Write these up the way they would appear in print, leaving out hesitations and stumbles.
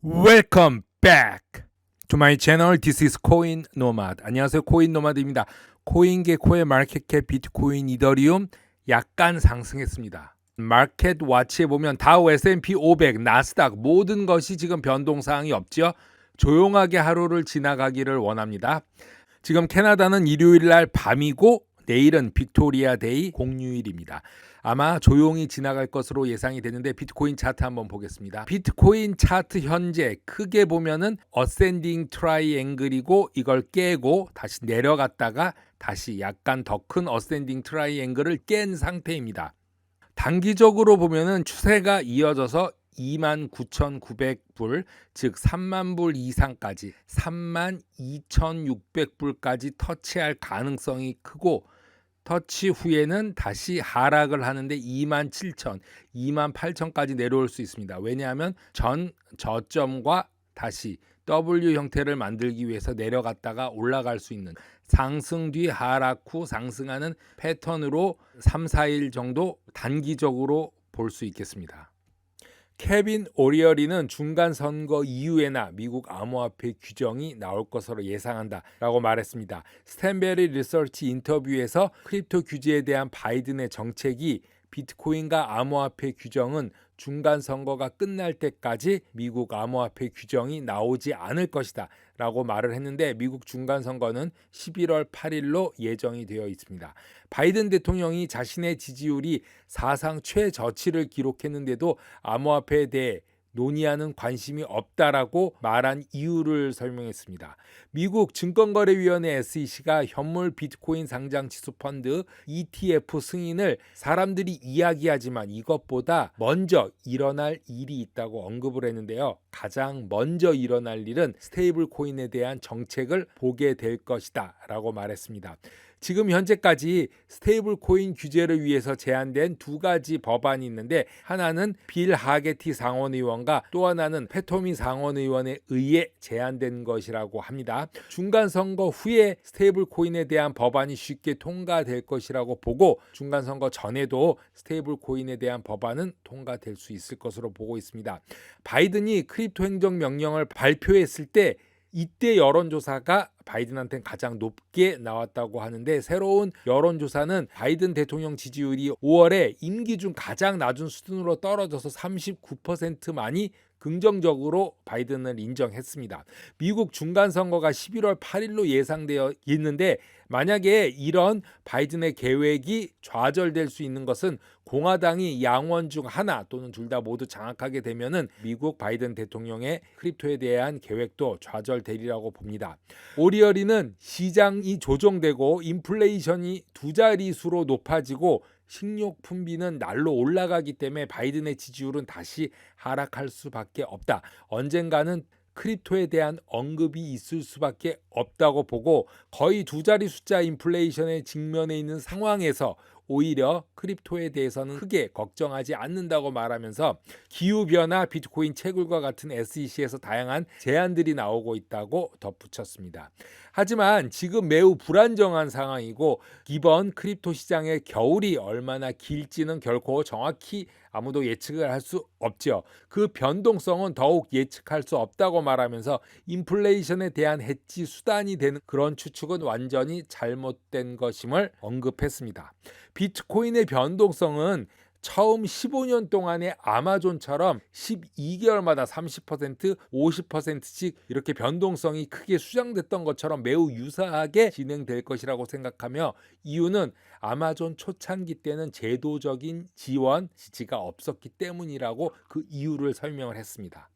Welcome back to my channel. This is 코인 노마드. 안녕하세요. 코인 노마드입니다. 코인게코의 마켓캡 비트코인 이더리움 약간 상승했습니다. 마켓 와치에 보면 다우, S&P 500, 나스닥 모든 것이 지금 변동사항이 없죠. 조용하게 하루를 지나가기를 원합니다. 지금 캐나다는 일요일 날 밤이고 내일은 빅토리아 데이 공휴일입니다. 아마 조용히 지나갈 것으로 예상이 되는데 비트코인 차트 한번 보겠습니다. 비트코인 차트 현재 크게 보면은 어센딩 트라이앵글이고 이걸 깨고 다시 내려갔다가 다시 약간 더 큰 어센딩 트라이앵글을 깬 상태입니다. 단기적으로 보면은 추세가 이어져서 29,900불, 즉 3만 불 이상까지 32,600불까지 터치할 가능성이 크고 터치 후에는 다시 하락을 하는데 27,000, 28,000까지 내려올 수 있습니다. 왜냐하면 전 저점과 다시 W 형태를 만들기 위해서 내려갔다가 올라갈 수 있는 상승 뒤 하락 후 상승하는 패턴으로 3, 4일 정도 단기적으로 볼 수 있겠습니다. 케빈 오리어리는 중간 선거 이후에나 미국 암호화폐 규정이 나올 것으로 예상한다 라고 말했습니다. 스탠베리 리서치 인터뷰에서 크립토 규제에 대한 바이든의 정책이 비트코인과 암호화폐 규정은 중간 선거가 끝날 때까지 미국 암호화폐 규정이 나오지 않을 것이다 라고 말을 했는데 미국 중간 선거는 11월 8일로 예정이 되어 있습니다. 바이든 대통령이 자신의 지지율이 사상 최저치를 기록했는데도 암호화폐에 대해 논의하는 관심이 없다라고 말한 이유를 설명했습니다. 미국 증권거래위원회 SEC가 현물 비트코인 상장 지수 펀드 ETF 승인을 사람들이 이야기하지만 이것보다 먼저 일어날 일이 있다고 언급을 했는데요. 가장 먼저 일어날 일은 스테이블 코인에 대한 정책을 보게 될 것이다 라고 말했습니다. 지금 현재까지 스테이블 코인 규제를 위해서 제안된 두 가지 법안이 있는데 하나는 빌 하게티 상원의원과 또 하나는 페토미 상원의원에 의해 제안된 것이라고 합니다. 중간 선거 후에 스테이블 코인에 대한 법안이 쉽게 통과될 것이라고 보고 중간 선거 전에도 스테이블 코인에 대한 법안은 통과될 수 있을 것으로 보고 있습니다. 바이든이 크립토 행정 명령을 발표했을 때 이때 여론조사가 바이든한테는 가장 높게 나왔다고 하는데 새로운 여론조사는 바이든 대통령 지지율이 5월에 임기 중 가장 낮은 수준으로 떨어져서 39%만이 긍정적으로 바이든을 인정했습니다. 미국 중간선거가 11월 8일로 예상되어 있는데 만약에 이런 바이든의 계획이 좌절될 수 있는 것은 공화당이 양원 중 하나 또는 둘 다 모두 장악하게 되면은 미국 바이든 대통령의 크립토에 대한 계획도 좌절되리라고 봅니다. 오리어리는 시장이 조정되고 인플레이션이 두 자릿수로 높아지고 식료 품비는 날로 올라가기 때문에 바이든의 지지율은 다시 하락할 수밖에 없다. 언젠가는 크립토에 대한 언급이 있을 수밖에 없다고 보고 거의 두 자리 숫자 인플레이션에 직면해 있는 상황에서 오히려 크립토에 대해서는 크게 걱정하지 않는다고 말하면서 기후변화, 비트코인 채굴과 같은 SEC에서 다양한 제안들이 나오고 있다고 덧붙였습니다. 하지만 지금 매우 불안정한 상황이고 이번 크립토 시장의 겨울이 얼마나 길지는 결코 정확히 아무도 예측을 할 수 없죠. 그 변동성은 더욱 예측할 수 없다고 말하면서 인플레이션에 대한 해지 수단이 되는 그런 추측은 완전히 잘못된 것임을 언급했습니다. 비트코인의 변동성은 처음 15년 동안의 아마존처럼 12개월마다 30%, 50%씩 이렇게 변동성이 크게 수정됐던 것처럼 매우 유사하게 진행될 것이라고 생각하며 이유는 아마존 초창기 때는 제도적인 지원, 지지가 없었기 때문이라고 그 이유를 설명을 했습니다.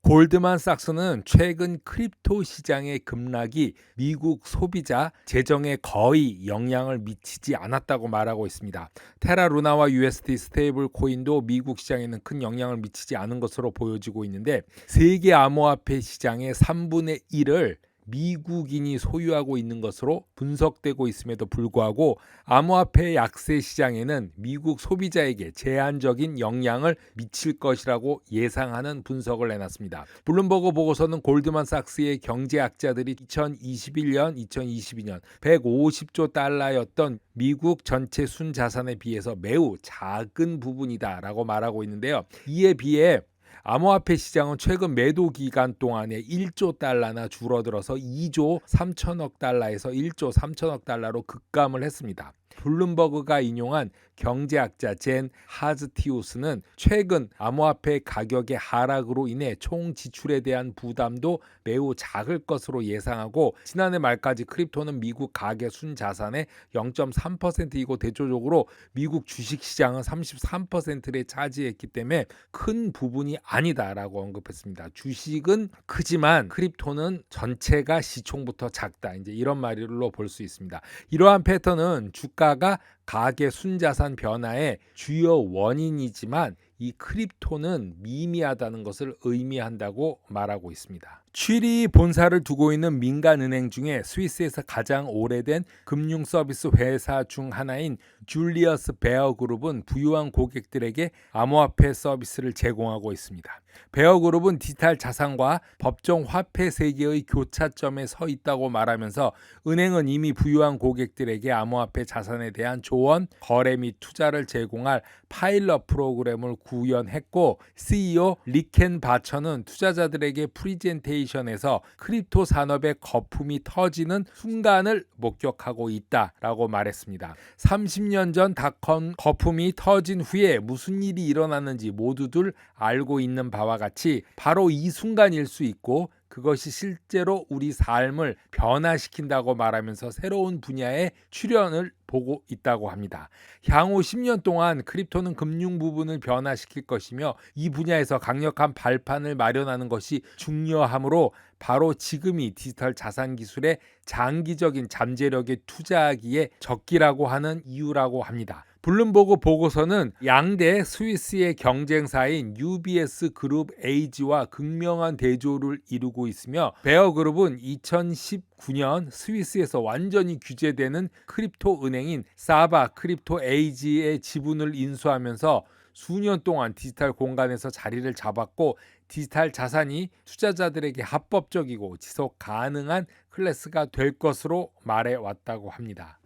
골드만삭스는 최근 크립토 시장의 급락이 미국 소비자 재정에 거의 영향을 미치지 않았다고 말하고 있습니다. 테라 루나와 USD 스테이블 코인도 미국 시장에는 큰 영향을 미치지 않은 것으로 보여지고 있는데 세계 암호화폐 시장의 3분의 1을 미국인이 소유하고 있는 것으로 분석되고 있음에도 불구하고 암호화폐 약세 시장에는 미국 소비자에게 제한적인 영향을 미칠 것이라고 예상하는 분석을 내놨습니다. 블룸버그 보고서는 골드만삭스의 경제학자들이 2021년, 2022년 150조 달러였던 미국 전체 순자산에 비해서 매우 작은 부분이다라고 말하고 있는데요. 이에 비해 암호화폐 시장은 최근 매도 기간 동안에 1조 달러나 줄어들어서 2조 3천억 달러에서 1조 3천억 달러로 급감을 했습니다. 블룸버그가 인용한 경제학자 젠 하즈티우스는 최근 암호화폐 가격의 하락으로 인해 총 지출에 대한 부담도 매우 작을 것으로 예상하고, 지난해 말까지 크립토는 미국 가계 순자산의 0.3%이고 대조적으로 미국 주식시장은 33%를 차지했기 때문에 큰 부분이 아니다라고 언급했습니다. 주식은 크지만 크립토는 전체가 시총부터 작다, 이제 이런 말로 볼 수 있습니다. 이러한 패턴은 주가가 가계 순자산 변화의 주요 원인이지만 이 크립토는 미미하다는 것을 의미한다고 말하고 있습니다. 취리 본사를 두고 있는 민간은행 중에 스위스에서 가장 오래된 금융 서비스 회사 중 하나인 줄리어스 베어 그룹은 부유한 고객들에게 암호화폐 서비스를 제공하고 있습니다. 베어 그룹은 디지털 자산과 법정 화폐 세계의 교차점에 서 있다고 말하면서, 은행은 이미 부유한 고객들에게 암호화폐 자산에 대한 조언, 거래 및 투자를 제공할 파일럿 프로그램을 구현했고, CEO 리켄 바처는 투자자들에게 프리젠테이션에서 크립토 산업의 거품이 터지는 순간을 목격하고 있다라고 말했습니다. 30년 전 닷컴 거품이 터진 후에 무슨 일이 일어났는지 모두들 알고 있는 바와 같이 바로 이 순간일 수 있고, 그것이 실제로 우리 삶을 변화시킨다고 말하면서 새로운 분야의 출현을 보고 있다고 합니다. 향후 10년 동안 크립토는 금융 부분을 변화시킬 것이며, 이 분야에서 강력한 발판을 마련하는 것이 중요하므로 바로 지금이 디지털 자산 기술의 장기적인 잠재력에 투자하기에 적기라고 하는 이유라고 합니다. 블룸버그 보고서는 양대 스위스의 경쟁사인 UBS 그룹 에이지와 극명한 대조를 이루고 있으며, 베어 그룹은 2019년 스위스에서 완전히 규제되는 크립토 은행인 사바 크립토 에이지의 지분을 인수하면서 수년 동안 디지털 공간에서 자리를 잡았고, 디지털 자산이 투자자들에게 합법적이고 지속 가능한 클래스가 될 것으로 말해왔다고 합니다.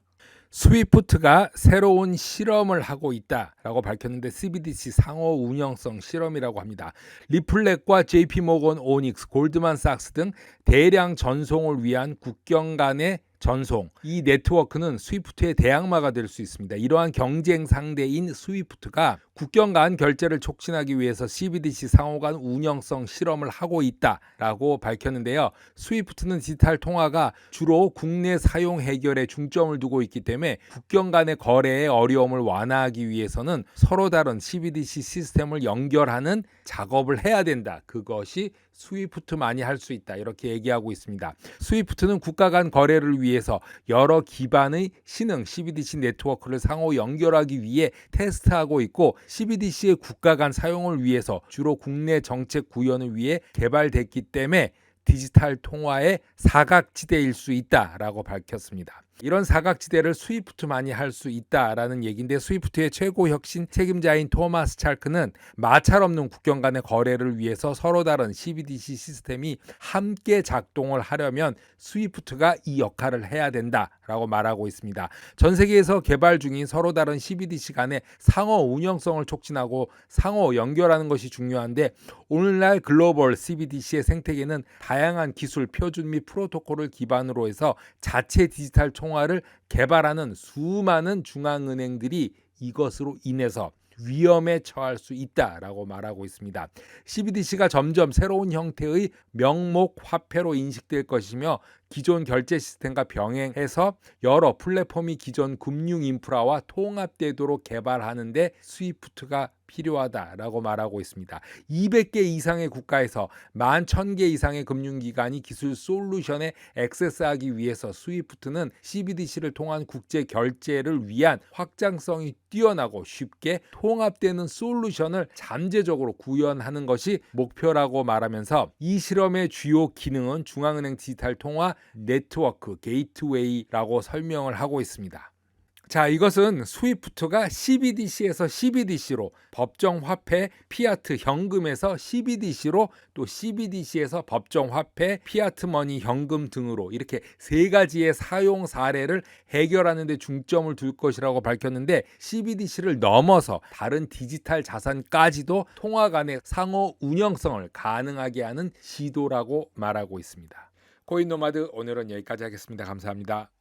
스위프트가 새로운 실험을 하고 있다라고 밝혔는데, CBDC 상호 운영성 실험이라고 합니다. 리플렛과 JP모건, 오닉스, 골드만삭스 등 대량 전송을 위한 국경 간의 전송, 이 네트워크는 스위프트의 대항마가 될 수 있습니다. 이러한 경쟁 상대인 스위프트가 국경 간 결제를 촉진하기 위해서 CBDC 상호 간 운영성 실험을 하고 있다라고 밝혔는데요. 스위프트는 디지털 통화가 주로 국내 사용 해결에 중점을 두고 있기 때문에 국경 간의 거래의 어려움을 완화하기 위해서는 서로 다른 CBDC 시스템을 연결하는 작업을 해야 된다. 그것이 스위프트만이 할 수 있다, 이렇게 얘기하고 있습니다. 스위프트는 국가 간 거래를 위해서 여러 기반의 신흥 CBDC 네트워크를 상호 연결하기 위해 테스트하고 있고, CBDC의 국가 간 사용을 위해서 주로 국내 정책 구현을 위해 개발됐기 때문에 디지털 통화의 사각지대일 수 있다라고 밝혔습니다. 이런 사각지대를 스위프트만이 할 수 있다라는 얘기인데, 스위프트의 최고 혁신 책임자인 토마스 찰크는 마찰 없는 국경 간의 거래를 위해서 서로 다른 CBDC 시스템이 함께 작동을 하려면 스위프트가 이 역할을 해야 된다라고 말하고 있습니다. 전 세계에서 개발 중인 서로 다른 CBDC 간의 상호 운영성을 촉진하고 상호 연결하는 것이 중요한데, 오늘날 글로벌 CBDC의 생태계는 다양한 기술, 표준 및 프로토콜을 기반으로 해서 자체 디지털 통화를 개발하는 수많은 중앙은행들이 이것으로 인해서 위험에 처할 수 있다라고 말하고 있습니다. CBDC가 점점 새로운 형태의 명목 화폐로 인식될 것이며, 기존 결제 시스템과 병행해서 여러 플랫폼이 기존 금융 인프라와 통합되도록 개발하는데 스위프트가 필요하다라고 말하고 있습니다. 200개 이상의 국가에서 11,000개 이상의 금융기관이 기술 솔루션에 액세스하기 위해서 스위프트는 CBDC를 통한 국제 결제를 위한 확장성이 뛰어나고 쉽게 통합되는 솔루션을 잠재적으로 구현하는 것이 목표라고 말하면서, 이 실험의 주요 기능은 중앙은행 디지털 통화 네트워크 게이트웨이라고 설명을 하고 있습니다. 자, 이것은 스위프트가 CBDC에서 CBDC로, 법정 화폐 피아트 현금에서 CBDC로, 또 CBDC에서 법정 화폐 피아트 머니 현금 등으로 이렇게 세 가지의 사용 사례를 해결하는 데 중점을 둘 것이라고 밝혔는데, CBDC를 넘어서 다른 디지털 자산까지도 통화 간의 상호 운영성을 가능하게 하는 시도라고 말하고 있습니다. 코인 노마드 오늘은 여기까지 하겠습니다. 감사합니다.